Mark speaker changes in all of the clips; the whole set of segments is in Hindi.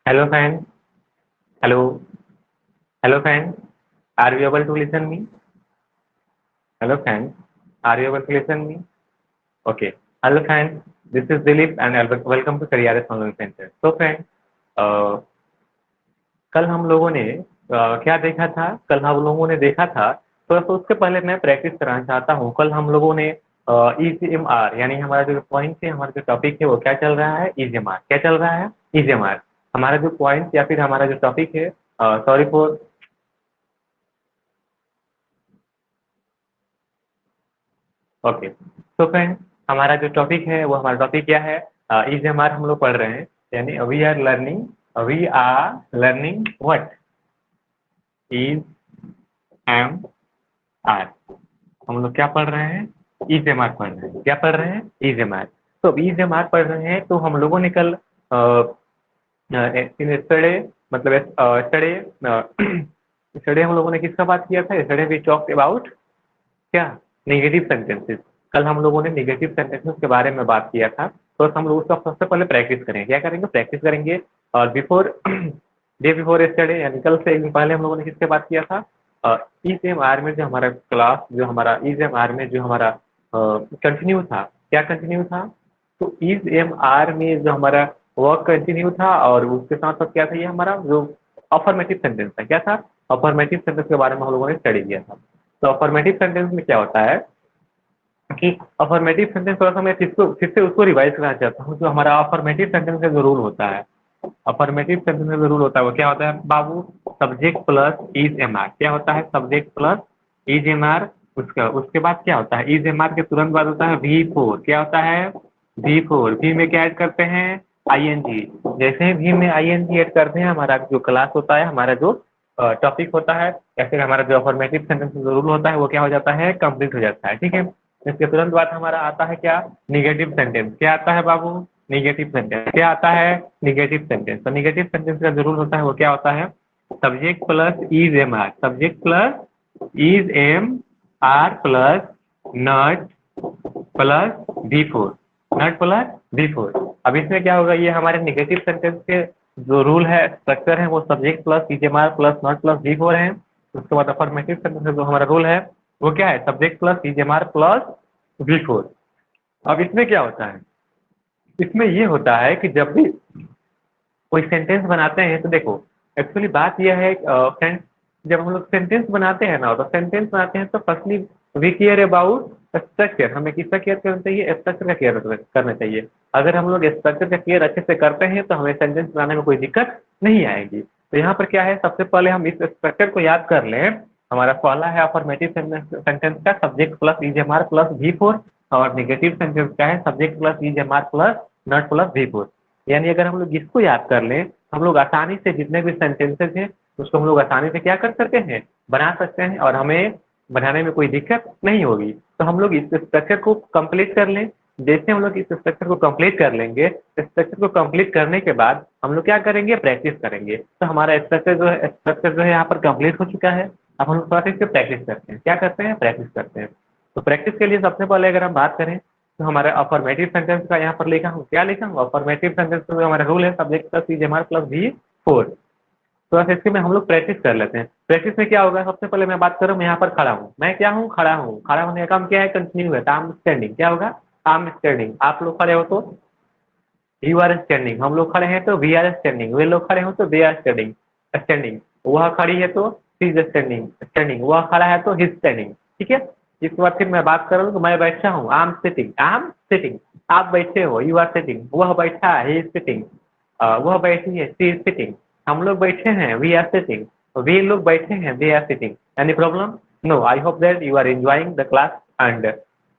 Speaker 1: Hello friend. Hello. Hello friend. Are you able to listen me? Hello friend. Are you able to listen me? Okay. Hello friend. This is Dilip and welcome to Career Online Center. So friend, uh, कल हम लोगों ने क्या देखा था? कल हम लोगों ने देखा था, थोड़ा सा उसके पहले मैं प्रैक्टिस कराना चाहता हूँ। कल हम लोगों ने EGMR यानी हमारा जो पॉइंट है, हमारा जो टॉपिक है वो क्या चल रहा है? EGMR। क्या चल रहा है? EGMR। हमारा जो पॉइंट या फिर हमारा जो टॉपिक है, सॉरी फॉर, ओके। तो फ्रेंड, हमारा जो टॉपिक है वो हमारा टॉपिक क्या है? EGMR हम लोग पढ़ रहे हैं, यानी we are learning what? Is am are. हम लोग क्या पढ़ रहे हैं? EGMR पढ़ रहे हैं। क्या पढ़ रहे हैं? EGMR। तो EGMR पढ़ रहे हैं, तो हम लोगों ने कल इन स्टडे मतलब स्टडे स्टडे हम लोगों ने किसका बात किया था? स्टडे वी टॉक्ड अबाउट क्या? Negative sentences. कल हम लोगों ने नेगेटिव सेंटेंसेस के बारे में बात किया था। तो हम लोग उसका सबसे पहले प्रैक्टिस करेंगे। क्या करेंगे? प्रैक्टिस करेंगे। और बिफोर डे बिफोर यस्टरडे यानी कल से एक दिन पहले हम लोगों ने किससे बात किया था? EGMR में जो हमारा क्लास, जो हमारा EGMR में जो हमारा कंटिन्यू था। क्या कंटिन्यू था? तो EGMR में जो हमारा वर्क कंटिन्यू था, और उसके साथ साथ क्या था? ये हमारा जो अफर्मेटिव सेंटेंस था। क्या था? अफर्मेटिव सेंटेंस के बारे में हम लोगों ने स्टडी किया था। तो अफर्मेटिव सेंटेंस में क्या होता है कि अफर्मेटिव सेंटेंस, थोड़ा सा मैं फिर से उसको रिवाइज करना चाहता हूँ। जो हमारा अफर्मेटिव सेंटेंस का जो रूल होता है, अफर्मेटिव सेंटेंस का जो रूल होता है वो क्या होता है बाबू? Subject plus is am are. क्या होता है? Subject plus is am are. उसका उसके बाद क्या होता है? इज एम आर के तुरंत बाद होता है V4। क्या होता है? V4। वी में क्या ऐड करते हैं? ING। जैसे ही वी में ING ऐड करते हैं, हमारा जो क्लास होता है, हमारा जो टॉपिक होता है, या फिर हमारा जो अफर्मेटिव सेंटेंस का रूल होता है वो क्या हो जाता है? कंप्लीट हो जाता है। ठीक है। इसके तुरंत बाद हमारा आता है क्या? Negative sentence. क्या आता है बाबू? Negative sentence. क्या आता है? Negative sentence. तो निगेटिव सेंटेंस का जो रूल होता है वो क्या होता है? Subject plus is am are. Subject plus is am are plus not plus V4। Not plus V4। अब इसमें क्या होगा? ये हमारे निगेटिव सेंटेंस के जो रूल है, स्ट्रक्चर है, वो subject plus is am are plus not plus V4 है। उसके बाद अफर्मेटिव सेंटेंस का जो हमारा रूल है वो क्या है? Subject plus is am are plus V4। अब इसमें क्या होता है? इसमें ये होता है कि जब भी कोई सेंटेंस बनाते हैं, तो देखो, एक्चुअली बात यह है फ्रेंड्स, जब हम लोग सेंटेंस बनाते हैं ना, तो सेंटेंस बनाते हैं तो firstly we care about structure. हमें किसका केयर करना चाहिए? स्ट्रक्चर का केयर करना चाहिए। अगर हम लोग स्ट्रक्चर का केयर अच्छे से करते हैं तो हमें सेंटेंस बनाने में कोई दिक्कत नहीं आएगी। तो यहाँ पर क्या है? सबसे पहले हम इस स्ट्रक्चर को याद कर लें। हमारा पहला है अफर्मेटिव सेंटेंस का subject plus is am are plus V4, और निगेटिव सेंटेंस का है subject plus is am are plus not plus V4। यानी अगर हम लोग इसको याद कर लें, हम लोग आसानी से जितने भी सेंटेंसेस हैं उसको हम लोग आसानी से क्या कर सकते हैं? बना सकते हैं, और हमें बनाने में कोई दिक्कत नहीं होगी। तो हम लोग इस स्ट्रक्चर को कंप्लीट कर लें। जैसे हम लोग इस स्ट्रक्चर को कंप्लीट कर लेंगे, स्ट्रक्चर को कंप्लीट करने के बाद हम लोग क्या करेंगे? प्रैक्टिस करेंगे। तो हमारा स्ट्रक्चर जो है यहाँ पर कंप्लीट हो चुका है। अब हम लोग थोड़ा सा इससे प्रैक्टिस करते हैं। क्या करते हैं? प्रैक्टिस करते हैं। तो प्रैक्टिस के लिए सबसे पहले अगर हम बात करें, तो हमारा अफर्मेटिव सेंटेंस का यहाँ पर लिखा हूँ। क्या लिखा हूँ? अफर्मेटिव सेंटेंस का जो हमारा रूल है subject plus is am are plus V4। तो ऐसे इसके में हम लोग प्रैक्टिस कर लेते हैं। प्रैक्टिस में क्या होगा? सबसे पहले मैं बात करूँ, मैं यहाँ पर खड़ा हूँ। मैं क्या हूँ? खड़ा हूँ। खड़ा होने का काम क्या है? कंटिन्यू है। आम स्टैंडिंग। क्या होगा? आम स्टैंडिंग। आप लोग खड़े हो तो यू आर स्टैंडिंग। हम लोग खड़े हैं तो वी आर स्टैंडिंग। वे लोग खड़े हो तो दे आर स्टैंडिंग। स्टैंडिंग। वह खड़ी है तो शी इज स्टैंडिंग। स्टैंडिंग। वह खड़ा है तो हिज स्टैंडिंग। ठीक है। इसके बाद फिर मैं बात करूँ तो मैं बैठा हूँ। I am sitting. I am sitting. आप बैठे हो। You are sitting. वह बैठा है। He is sitting. वह बैठी है। She is sitting. हम लोग बैठे हैं। We are sitting. वे लोग बैठे हैं। They are sitting. Any problem? No. I hope that you are enjoying the class and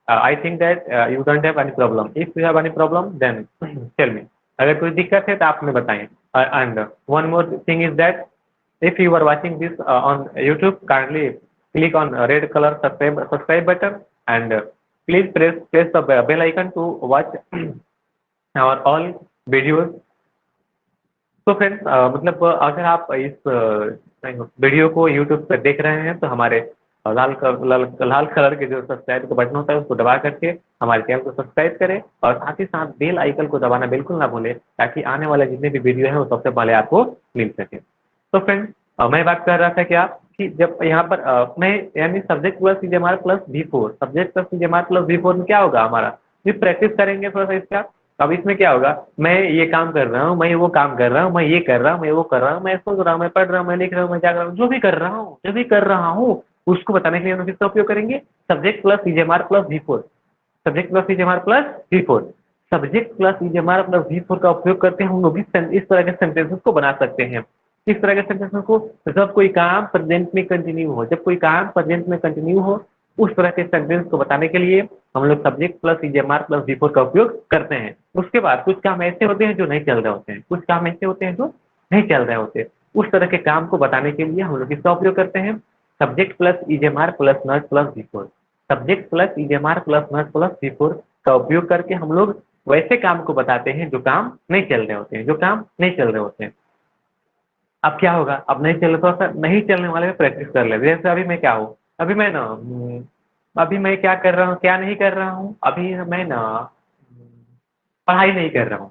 Speaker 1: I think that you don't have any problem. If you have any problem, then tell me. अगर कोई दिक्कत है तो आप हमें बताएं। And one more thing is that if you are watching this on YouTube, kindly click on red color subscribe button, and please press the bell icon to watch our all videos. तो फ्रेंड्स, मतलब अगर आप इस वीडियो को YouTube पर देख रहे हैं तो हमारे और लाल कलर के जो सब्सक्राइब का बटन होता है उसको दबा करके हमारे चैनल को सब्सक्राइब करें और साथ ही साथ बेल आइकन को दबाना बिल्कुल ना भूलें, ताकि आने वाले जितने भी वीडियो हैं वो सबसे पहले आपको मिल सके। तो फ्रेंड्स, मैं बात कर रहा था क्या कि जब यहाँ पर मैं यानी subject plus is am are plus V4, subject plus is am are plus V4 में क्या होगा हमारा, ये प्रैक्टिस करेंगे थोड़ा सा इसका। अब इसमें क्या होगा, मैं ये काम कर रहा हूँ, मैं वो काम कर रहा हूँ, मैं ये कर रहा हूँ, मैं वो कर रहा हूँ, मैं सोच रहा हूँ, मैं पढ़ रहा हूँ, मैं लिख रहा हूँ, मैं जाग रहा हूँ, जो भी कर रहा हूँ उसको बताने के लिए हम किसका उपयोग करेंगे, subject plus is am are plus V4। Subject plus is am are plus V4, subject plus is am are plus V4 का उपयोग करके हम लोग इस तरह के सेंटेंसेस को बना सकते हैं। किस तरह के सेंटेंसेस को, जब कोई काम प्रेजेंट में कंटिन्यू हो, जब कोई काम प्रेजेंट में कंटिन्यू हो, उस तरह के सेंटेंस को बताने के लिए हम लोग subject plus is am are plus V4 का उपयोग करते हैं। उसके बाद कुछ काम ऐसे होते हैं जो नहीं चल रहे होते हैं, कुछ काम ऐसे होते हैं जो नहीं चल रहे होते, उस तरह के काम को बताने के लिए हम लोग किसका उपयोग करते हैं, subject plus is am are plus not plus V4। Subject plus is am are plus not plus V4 का उपयोग करके हम लोग वैसे काम को बताते हैं जो काम नहीं चल रहे होते हैं, जो काम नहीं चल रहे होते हैं। अब क्या होगा, अब नहीं चल रहा, थोड़ा सा नहीं चलने वाले में प्रैक्टिस कर ले। जैसे अभी मैं क्या हूँ, अभी मैं ना अभी मैं क्या कर रहा हूँ, क्या नहीं कर रहा हूँ, अभी मैं ना पढ़ाई नहीं कर रहा हूँ।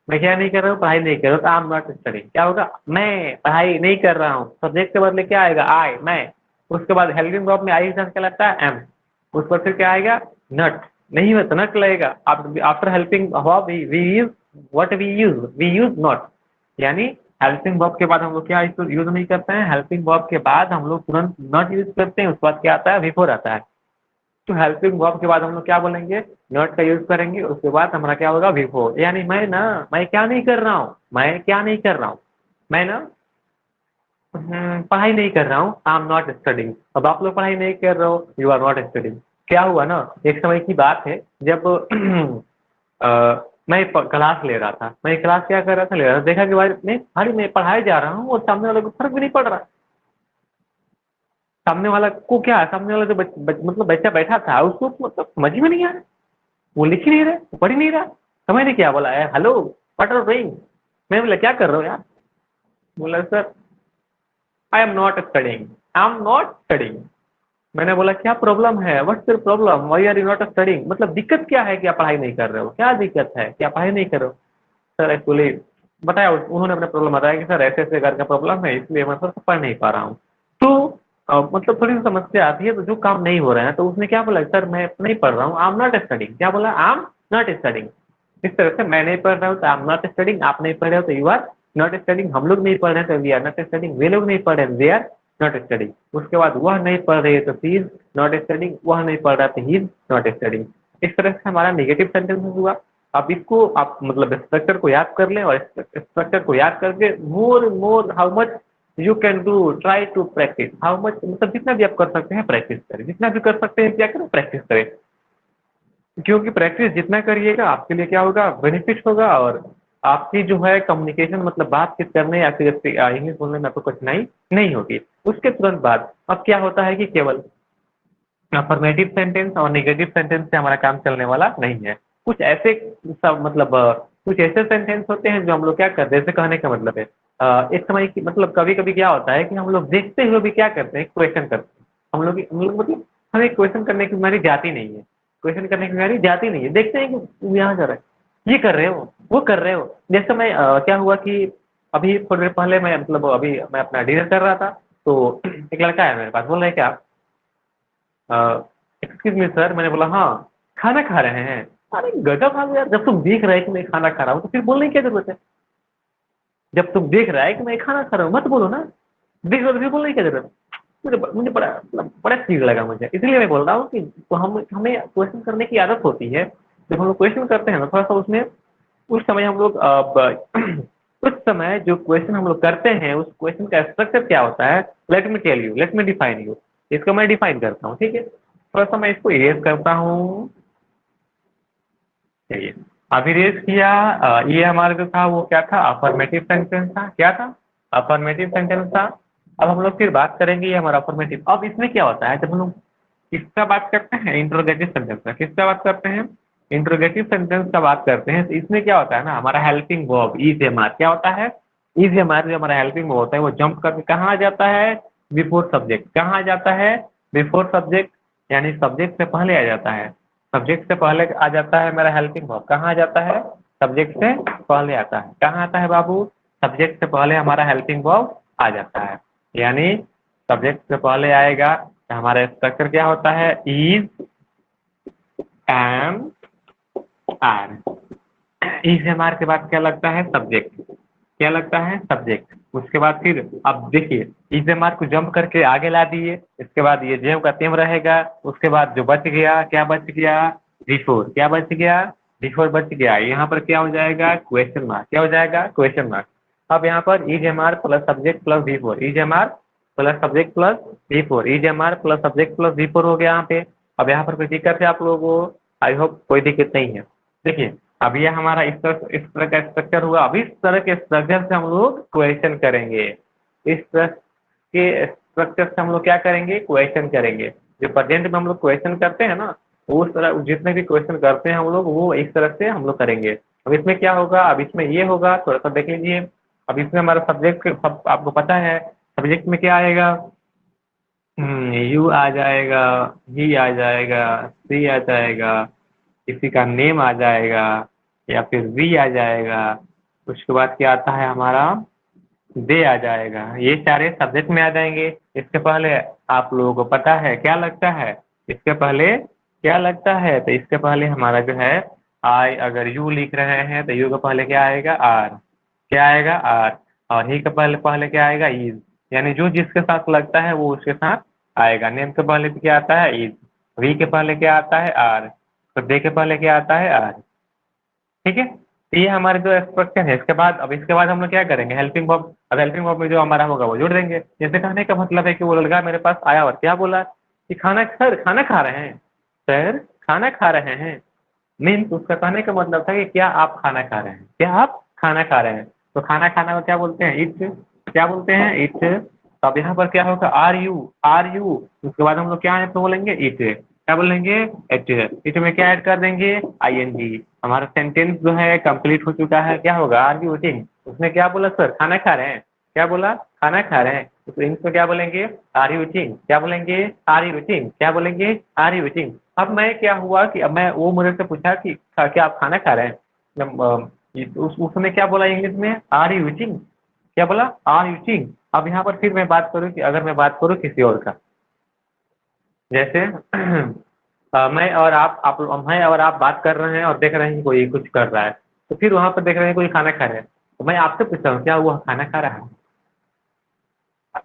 Speaker 1: मैं क्या नहीं कर रहा हूँ, पढ़ाई नहीं कर रहा हूँ, तो आई एम नॉट स्टडिंग। क्या होगा, मैं पढ़ाई नहीं कर रहा हूँ, सब्जेक्ट के बदले क्या आएगा, आई, मैं। उसके बाद हेल्पिंग वर्ब में आई क्या लगता है, एम। उस पर फिर क्या आएगा, नॉट। नहीं होता, नॉट लगेगा। After helping verb we use what, we use not. यानी हेल्पिंग वर्ब के बाद हम लोग क्या यूज नहीं करते हैं, हेल्पिंग वर्ब के बाद हम लोग तुरंत नॉट यूज करते हैं। उसके बाद क्या आता है, बिफोर आता है। तो हेल्पिंग वर्ब के बाद हम लोग क्या बोलेंगे, नॉट का यूज करेंगे। उसके बाद हमारा क्या होगा, बिफोर। यानी मैं क्या नहीं कर रहा हूँ, मैं क्या नहीं कर रहा हूँ, मैं ना पढ़ाई नहीं कर रहा हूँ, आई एम नॉट स्टडिंग। अब आप लोग पढ़ाई नहीं कर रहे हो, यू आर नॉट स्टडिंग। क्या हुआ ना, एक समय की बात है जब मैं क्लास ले रहा था, मैं क्लास क्या कर रहा था, ले रहा था, देखा कि भाई मैं पढ़ाए जा रहा हूँ और सामने वाले को फर्क भी नहीं पड़ रहा। सामने वाला को क्या, सामने वाला जो मतलब बच्चा बैठा था उसको मतलब समझ में नहीं आ रहा, वो लिख ही नहीं रहा, वो पढ़ ही नहीं रहा। समझ नहीं क्या बोला है, हेलो व्हाट आर डूइंग। मैं बोला क्या कर रहे हो यार, बोला sir I am not studying, I am not studying. मैंने बोला क्या प्रॉब्लम है, what's your problem, why are you not studying, मतलब दिक्कत क्या है, क्या पढ़ाई नहीं कर रहे हो, क्या दिक्कत है, क्या पढ़ाई नहीं कर रहे हो। सर एक्चुअली बताया, उन्होंने अपना प्रॉब्लम बताया कि सर ऐसे ऐसे घर का प्रॉब्लम है, इसलिए मैं सर पढ़ नहीं पा रहा हूँ। तो मतलब थोड़ी सी समस्या आती है, तो जो काम नहीं हो रहा है तो उसने क्या बोला, सर मैं नहीं पढ़ रहा हूँ, आई एम नॉट स्टडिंग। क्या बोला, आई एम नॉट स्टडिंग। इस तरह से मैं नहीं पढ़ रहा हूँ तो आई एम नॉट स्टडिंग, आप नहीं पढ़ रहे हो तो यू आर नॉट स्टडिंग, हम लोग नहीं पढ़ रहे हैं तो वी आर नॉट स्टडिंग, वे लोग नहीं पढ़ रहे हैं दे आर नॉट स्टडिंग। उसके बाद वह नहीं पढ़ रही है तो शी इज नॉट स्टडिंग, वह नहीं पढ़ रहा तो ही इज नॉट स्टडिंग। इस तरह से हमारा नेगेटिव सेंटेंस हुआ। अब इसको आप मतलब स्ट्रक्चर को याद कर लें और स्ट्रक्चर को याद करके more how much you can do, try to practise, how much मतलब जितना भी आप कर सकते हैं प्रैक्टिस करें, जितना भी कर सकते हैं क्या करें, प्रैक्टिस करें। क्योंकि प्रैक्टिस जितना करिएगा आपके लिए क्या होगा, बेनिफिट होगा, और आपकी जो है कम्युनिकेशन मतलब बातचीत करने या फिर इंग्लिश बोलने में आपको कठिनाई नहीं होगी। उसके तुरंत बाद अब क्या होता है कि केवल अफर्मेटिव सेंटेंस और नेगेटिव सेंटेंस से हमारा काम चलने वाला नहीं है। कुछ ऐसे सब मतलब कुछ ऐसे सेंटेंस होते हैं जो हम लोग क्या करते हैं, जैसे कहने का मतलब है एक समय की मतलब कभी कभी क्या होता है कि हम लोग देखते हुए भी क्या करते हैं, क्वेश्चन करते हैं। हम लोग मतलब हमें क्वेश्चन करने की हमारी जाती नहीं है, क्वेश्चन करने की हमारी जाती नहीं है, देखते हैं कि तुम यहाँ जा रहे हो, ये कर रहे हो, वो कर रहे हो। जैसे मैं क्या हुआ कि अभी थोड़ी देर पहले मैं मतलब अभी मैं अपना डिनर कर रहा था, तो एक लड़का है मेरे पास, बोल रहे हैं क्या, एक्सक्यूज मी सर। मैंने बोला हाँ, खाना खा रहे हैं। अरे गजब आ गया यार, जब तुम देख रहे है कि मैं खाना खा रहा हूँ तो फिर बोलने की क्या जरूरत है। जब तुम देख रहा है कि मैं खाना खा रहा हूँ मत बोलो ना, देख रहे हो तो फिर बोलने की क्या जरूरत है। मुझे बड़ा मतलब बड़ा चीज लगा मुझे, इसलिए मैं बोल रहा हूँ कि तो हमें क्वेश्चन करने की आदत होती है। जब हम लोग क्वेश्चन करते हैं ना थोड़ा सा उसमें, उस समय हम लोग उस समय जो क्वेश्चन हम लोग करते हैं उस क्वेश्चन का स्ट्रक्चर क्या होता है, let me tell you, let me define you. इसको मैं डिफाइन करता हूँ, ठीक है। थोड़ा सा मैं इसको इरेज करता हूँ, चलिए। अब इरेज किया। ये हमारा जो था वो क्या था, अफर्मेटिव सेंटेंस था। क्या था, अफर्मेटिव सेंटेंस था। अब हम लोग फिर बात करेंगे ये हमारा अफर्मेटिव। अब इसमें क्या होता है, जब हम लोग किसका बात करते हैं, इंट्रोगेटिव सेंटेंस का किसका बात करते हैं, इंट्रोगेटिव सेंटेंस का बात करते हैं, तो इसमें क्या होता है ना, हमारा helping verb is am are क्या होता है, इज एम आर जो हमारा हेल्पिंग वर्ब होता है वो जंप करके कहाँ आ जाता है, बिफोर सब्जेक्ट। कहाँ आ जाता है, बिफोर सब्जेक्ट यानी सब्जेक्ट से पहले आ जाता है। सब्जेक्ट से पहले आ जाता है मेरा हेल्पिंग वर्ब। कहाँ आ जाता है? सब्जेक्ट से पहले आता है। कहाँ आता है बाबू? सब्जेक्ट से पहले हमारा हेल्पिंग वर्ब आ जाता है। यानी सब्जेक्ट से पहले आएगा तो हमारा स्ट्रक्चर क्या होता है? Is, am, are. Is am are के बाद क्या लगता है? सब्जेक्ट। क्या लगता है? सब्जेक्ट। उसके बाद फिर अब देखिए इज एम आर को जंप करके आगे ला दिए, इसके बाद ये जेम का तेम रहेगा। उसके बाद जो बच गया, क्या बच गया? बिफोर। क्या बच गया? बिफोर बच गया। यहाँ पर क्या हो जाएगा? Question mark. क्या हो जाएगा? Question mark. अब यहाँ पर is am are plus subject plus before, is am are plus subject plus before, is am are plus subject plus before हो गया यहाँ पे। अब यहाँ पर कोई दिक्कत है आप लोगों को? आई होप कोई दिक्कत नहीं है। देखिए अब ये हमारा इस तरह का स्ट्रक्चर हुआ। अब इस तरह के स्ट्रक्चर से हम लोग क्वेश्चन करेंगे। इस तरह के स्ट्रक्चर से हम लोग क्या करेंगे? क्वेश्चन करेंगे। जो प्रेजेंट में हम लोग क्वेश्चन करते हैं ना, वो उस तरह जितने भी क्वेश्चन करते हैं हम लोग, वो इस तरह से हम लोग करेंगे। अब इसमें क्या होगा? अब इसमें ये होगा, थोड़ा सा देख लीजिए। अब इसमें हमारा सब्जेक्ट सब आपको पता है। सब्जेक्ट में क्या आएगा? यू आ जाएगा, ही आ जाएगा, सी आ जाएगा, किसी का नेम आ जाएगा, या फिर वी आ जाएगा। उसके बाद क्या आता है हमारा? दे आ जाएगा। ये सारे सब्जेक्ट में आ जाएंगे। इसके पहले आप लोगों को पता है क्या लगता है? इसके पहले क्या लगता है? तो इसके पहले हमारा जो है आई, अगर यू लिख रहे हैं तो यू के पहले क्या आएगा? आर। क्या आएगा? आर। और ही के पहले पहले क्या आएगा? इज। यानी जो जिसके साथ लगता है वो उसके साथ आएगा। नेम के पहले क्या आता है? इज। वी के पहले क्या आता है? आर। तो दे के पहले क्या आता है? आर। ठीक है। तो ये हमारे जो स्ट्रक्चर है। इसके बाद अब इसके बाद हम लोग क्या करेंगे? Helping verb. अब हेल्पिंग वर्ब में जो हमारा होगा वो जोड़ देंगे। जैसे कहने का मतलब है कि वो लड़का मेरे पास आया और क्या बोला कि खाना, सर खाना खा रहे हैं, सर खाना खा रहे हैं। मीन्स उसका कहने का मतलब था कि क्या आप खाना खा रहे हैं, क्या आप खाना खा रहे हैं। तो खाना खाना को क्या बोलते हैं? इट। क्या बोलते हैं? इट। तो अब यहाँ पर क्या होगा? Are you, are you. उसके बाद हम लोग क्या तो बोलेंगे? इट। क्या बोलेंगे? इट। इट में क्या ऐड कर देंगे? I N G. हमारा सेंटेंस जो है कंप्लीट हो चुका है। क्या होगा? Are you eating. उसने क्या बोला? सर खाना खा रहे हैं। क्या बोला? खाना खा रहे हैं। तो इनको क्या बोलेंगे? Are you eating. क्या बोलेंगे? Are you eating. क्या बोलेंगे? Are you eating. अब मैं क्या हुआ कि अब मैं वो मुझे से पूछा कि क्या आप खाना खा रहे हैं? उसने क्या बोला इंग्लिश में? Are you eating. क्या बोला? Are you eating. अब यहाँ पर फिर मैं बात करूँ कि अगर मैं बात करूँ किसी और का, जैसे मैं और आप बात कर रहे हैं और देख रहे हैं कि कोई कुछ कर रहा है, तो फिर वहां पर देख रहे हैं कोई खाना खा रहा है, तो मैं आपसे पूछ रहा हूँ क्या वो खाना खा रहा है?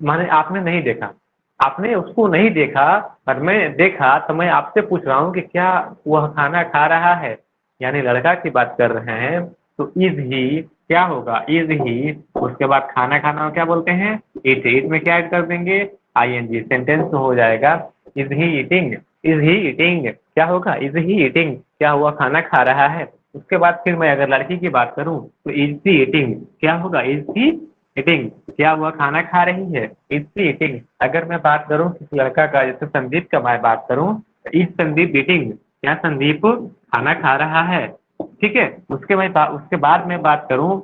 Speaker 1: माने आपने नहीं देखा, आपने उसको नहीं देखा, और मैं देखा, तो मैं आपसे पूछ रहा हूँ कि क्या वह खाना खा रहा है। यानी लड़का की बात कर रहे हैं। तो इज ही क्या होगा? Is he. उसके बाद खाना खाना को क्या बोलते हैं? इट। इट में क्या ऐड कर देंगे? I N ji. सेंटेंस हो जाएगा is he eating. Is he eating. क्या होगा? Is he eating. क्या हुआ? खाना खा रहा है। उसके बाद फिर मैं अगर लड़की की बात करूं तो इज सी ईटिंग। क्या होगा? Is she eating. क्या हुआ? खाना खा रही है। Is she eating. अगर मैं बात करूं किसी लड़का का, जैसे संदीप का मैं बात करूं, इज संदीप ईटिंग। क्या संदीप खाना खा रहा है? ठीक है। उसके बाद मैं बात करूं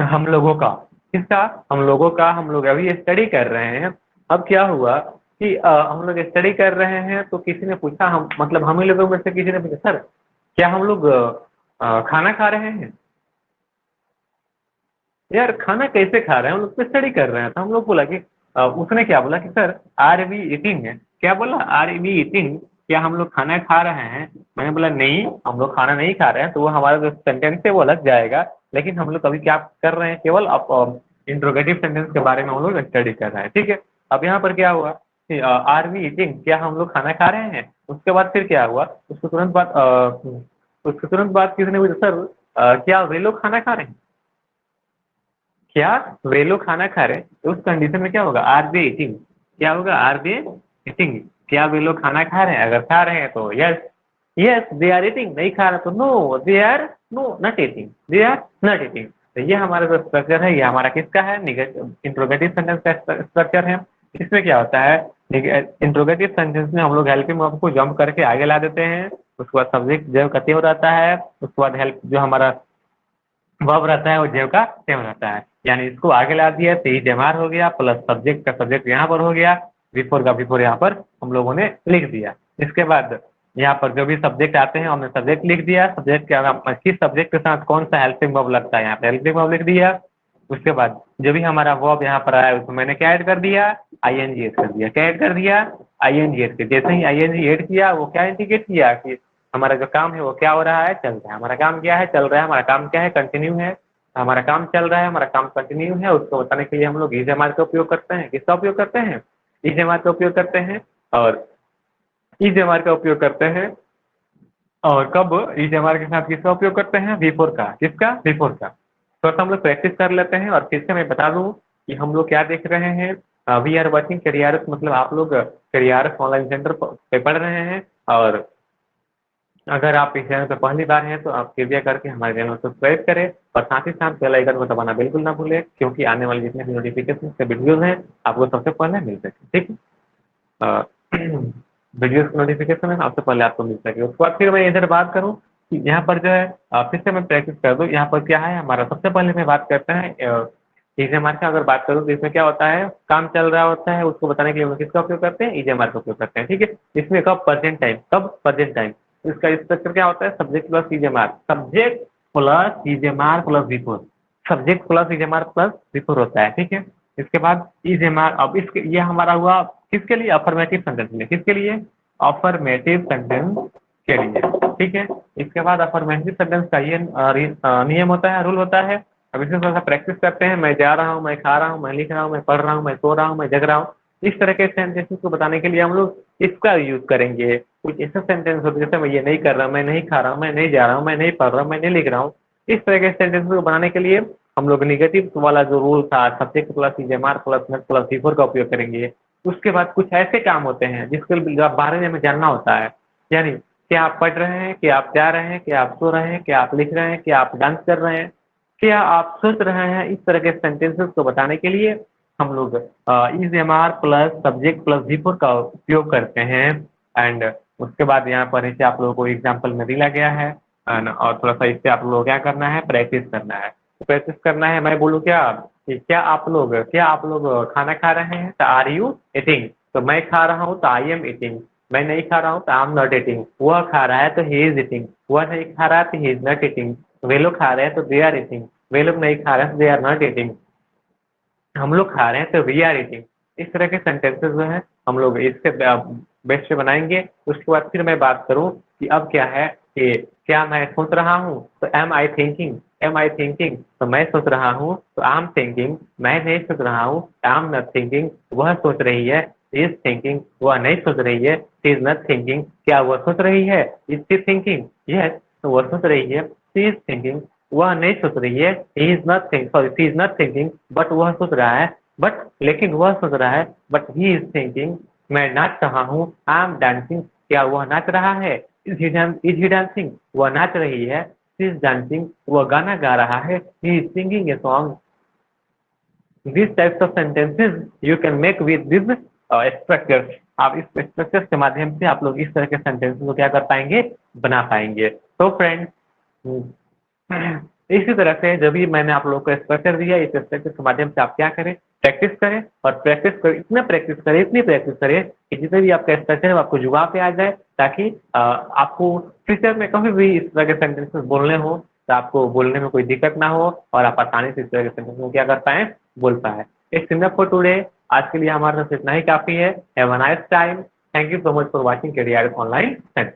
Speaker 1: हम लोगों का, किसका? हम लोगों का। हम लोग अभी स्टडी कर रहे हैं। अब क्या हुआ कि हम लोग स्टडी कर रहे हैं तो किसी ने पूछा, हम मतलब हम ही लोगों में से किसी ने पूछा, सर क्या हम लोग खाना खा रहे हैं? यार खाना कैसे खा रहे हैं, हम लोग तो स्टडी कर रहे हैं। तो हम लोग बोला कि उसने क्या बोला कि सर आर वी ईटिंग है। क्या बोला? Are we eating. क्या हम लोग खाना खा रहे हैं? मैंने बोला नहीं, हम लोग खाना नहीं खा रहे हैं। तो वो हमारा जो सेंटेंस है वो लग जाएगा। लेकिन हम लोग अभी क्या कर रहे हैं? केवल अब इंट्रोगेटिव सेंटेंस के बारे में हम लोग स्टडी कर रहे हैं। ठीक है। अब यहाँ पर क्या हुआ कि आर वी ईटिंग, क्या हम लोग खाना खा रहे हैं? उसके बाद फिर क्या हुआ? उसके तुरंत बाद किसी ने पूछा, सर क्या वे लोग खाना खा रहे हैं? क्या वे लोग खाना खा रहे हैं? तो उस कंडीशन में क्या होगा? Are they eating. क्या होगा? Are they eating. क्या वे लोग खाना खा रहे हैं? अगर खा रहे हैं तो yes, yes they are eating. नहीं खा रहे तो no, they are no not eating, they are not eating. तो ये हमारा जो स्ट्रक्चर है, ये हमारा किसका है? इंट्रोगेटिव सेंटेंस का स्ट्रक्चर है। इसमें क्या होता है? इंट्रोगेटिव सेंटेंस में हम लोग हेल्पिंग वर्ब को जंप करके आगे ला देते हैं। उसके बाद सब्जेक्ट जो कते हो रहता है। उसके बाद हेल्प जो हमारा वर्ब रहता है वो जेव का सेम रहता है। यानी इसको आगे ला दिया तो ही जमार हो गया, प्लस सब्जेक्ट का सब्जेक्ट यहाँ पर हो गया। बिफोर का बिफोर यहाँ पर हम लोगों ने लिख दिया। इसके बाद यहाँ पर जो भी सब्जेक्ट आते हैं हमने सब्जेक्ट लिख दिया, सब्जेक्ट के किस सब्जेक्ट के साथ कौन सा हेल्पिंग वर्ब लगता है यहाँ पे हेल्पिंग वर्ब लिख दिया। उसके बाद जो भी हमारा वर्ब यहाँ पर आया उसको मैंने क्या ऐड कर दिया, आईएनजी ऐड कर दिया। क्या ऐड कर दिया, आईएनजी ऐड कर। जैसे ही आईएनजी ऐड किया वो क्या इंडिकेट किया कि हमारा जो काम है वो क्या हो रहा है, चल रहा है। हमारा काम क्या है, चल रहा है। हमारा काम क्या है, कंटिन्यू है। हमारा काम चल रहा है, हमारा काम कंटिन्यू है। उसको बताने के लिए हम लोग इज-एम-आर का उपयोग करते हैं। किसका उपयोग करते हैं, इज-एम-आर का उपयोग करते हैं। और इज-एम-आर का उपयोग करते हैं और कब इज-एम-आर के साथ किसका उपयोग करते हैं, बिफोर का। किसका, बिफोर का। थोड़ा सा हम लोग प्रैक्टिस कर लेते हैं और फिर से मैं बता दूं कि हम लोग क्या देख रहे हैं। वी आर वर्किंग करियर्स, मतलब आप लोग करियर्स ऑनलाइन सेंटर पे पढ़ रहे हैं। और अगर आप इस चैनल पर पहली बार हैं तो आप कृपया करके हमारे चैनल को सब्सक्राइब करें और साथ ही साथ बेल आइकन को दबाना बिल्कुल ना भूलें, क्योंकि आने वाले जितने भी नोटिफिकेशन के वीडियोज हैं आपको सबसे पहले मिल सके। ठीक है, वीडियोस की नोटिफिकेशन है सबसे पहले आपको मिल सके। उसके बाद फिर मैं इधर बात करूं कि यहाँ पर जो है फिर से मैं प्रैक्टिस कर दूं। यहाँ पर क्या है हमारा, सबसे पहले मैं बात करते हैं इज-एम-आर का। अगर बात करूँ तो इसमें क्या होता है, काम चल रहा होता है, उसको बताने के लिए हम किसका उपयोग करते हैं, इज-एम-आर का उपयोग करते हैं। ठीक है, इसमें कब, प्रेजेंट टाइम। कब, प्रेजेंट टाइम। इसका स्ट्रक्चर क्या होता है, subject plus is-M-are, subject plus is-M-are plus before, subject plus is-M-are plus before होता है। ठीक है, इसके बाद इज-एम-आर। अब इसके ये हमारा हुआ किसके लिए, अफर्मेटिव सेंटेंस में। किसके लिए, अफर्मेटिव सेंटेंस के लिए। ठीक है, इसके बाद अफर्मेटिव सेंटेंस का ये नियम होता है, रूल होता है। अब इसे थोड़ा सा प्रैक्टिस करते हैं। मैं जा रहा हूँ, मैं खा रहा हूँ, मैं लिख रहा हूँ, मैं पढ़ रहा हूँ, मैं सो रहा हूँ, मैं जग रहा हूँ। इस तरह के सेंटेंसेस को बताने के लिए हम लोग इसका यूज करेंगे। कुछ ऐसे सेंटेंस होते हैं जैसे मैं ये नहीं कर रहा हूँ, मैं नहीं खा रहा हूँ, मैं नहीं जा रहा हूँ, मैं नहीं पढ़ रहा हूँ, मैं नहीं लिख रहा हूँ। इस तरह के सेंटेंसेस को बनाने के लिए हम लोग निगेटिव वाला जो रूल था, सब्जेक्ट प्लस इज-एम-आर प्लस नट प्लस बिफोर का उपयोग करेंगे। उसके बाद कुछ ऐसे काम होते हैं जिसके बारे में हमें जानना होता है, यानी क्या आप पढ़ रहे हैं, क्या आप जा रहे हैं, क्या आप सो रहे हैं, क्या आप लिख रहे हैं, क्या आप डांस कर रहे हैं, क्या आप सोच रहे हैं। इस तरह के सेंटेंसेस को बताने के लिए हम लोग is-M-are plus subject plus before का उपयोग करते हैं। एंड उसके बाद यहाँ पर इसे आप लोगों को एग्जाम्पल में दिया गया है। और थोड़ा सा इससे आप लोगों को क्या करना है, प्रैक्टिस करना है। तो प्रैक्टिस करना है, मैं बोलूँ क्या कि क्या आप लोग खाना खा रहे हैं, तो आर यू ईटिंग। तो मैं खा रहा हूँ तो आई एम ईटिंग। मैं नहीं खा रहा हूँ तो आई एम नॉट ईटिंग। वह खा रहा है तो ही इज ईटिंग। वह नहीं खा रहा है तो ही इज नॉट ईटिंग। वे लोग खा रहे हैं तो दे आर ईटिंग। वे लोग नहीं खा रहे हैं तो दे आर नॉट ईटिंग। हम लोग खा रहे हैं तो वी आर ईटिंग। इस तरह के सेंटेंसेस जो है हम लोग इससे बेस्ट से बनाएंगे। उसके बाद फिर मैं बात करूं कि अब क्या है कि क्या मैं सोच रहा हूं, तो am I thinking. Am I thinking, तो मैं सोच रहा हूं तो आई एम थिंकिंग। मैं नहीं सोच रहा हूं, आई एम नॉट थिंकिंग। वह सोच रही है, इज थिंकिंग। वह नहीं सोच रही है, शी इज नॉट थिंकिंग। क्या वह सोच रही है, इज शी थिंकिंग। यस, तो वह सोच रही है, शी इज थिंकिंग। वह नहीं सोच रही है, he is not think sorry she is not thinking, but वह सोच रहा है। बट लेकिन वह सोच रहा है, बट ही इज थिंकिंग। मैं नाच रहा हूँ, आई एम डांसिंग। क्या वह नाच रहा है, इज ही डांसिंग। वह नाच रही है, शी इज डांसिंग। वह गाना गा रहा है, he is singing a song. This types of sentences you can make with this structure. आप इस स्ट्रक्चर के माध्यम से आप लोग इस तरह के सेंटेंसेस को क्या कर पाएंगे, बना पाएंगे। तो फ्रेंड्स, इसी तरह से जब भी मैंने आप लोगों को स्ट्रक्चर दिया, इस स्ट्रक्चर के माध्यम से आप क्या करें, प्रैक्टिस करें। और प्रैक्टिस करें, इतना प्रैक्टिस करें, इतनी प्रैक्टिस करें कि जितने भी आपका स्ट्रक्चर है वो आपको जुबान पे आ जाए, ताकि आपको फ्यूचर में कभी भी इस तरह के सेंटेंसेस बोलने हो तो आपको बोलने में कोई दिक्कत ना हो और आप आसानी से इस तरह के सेंटेंस को क्या कर पाए, बोल पाए। It's enough for today. आज के लिए हमारे पास इतना ही काफी है। Have a nice time. Thank you so much for watching career online centre.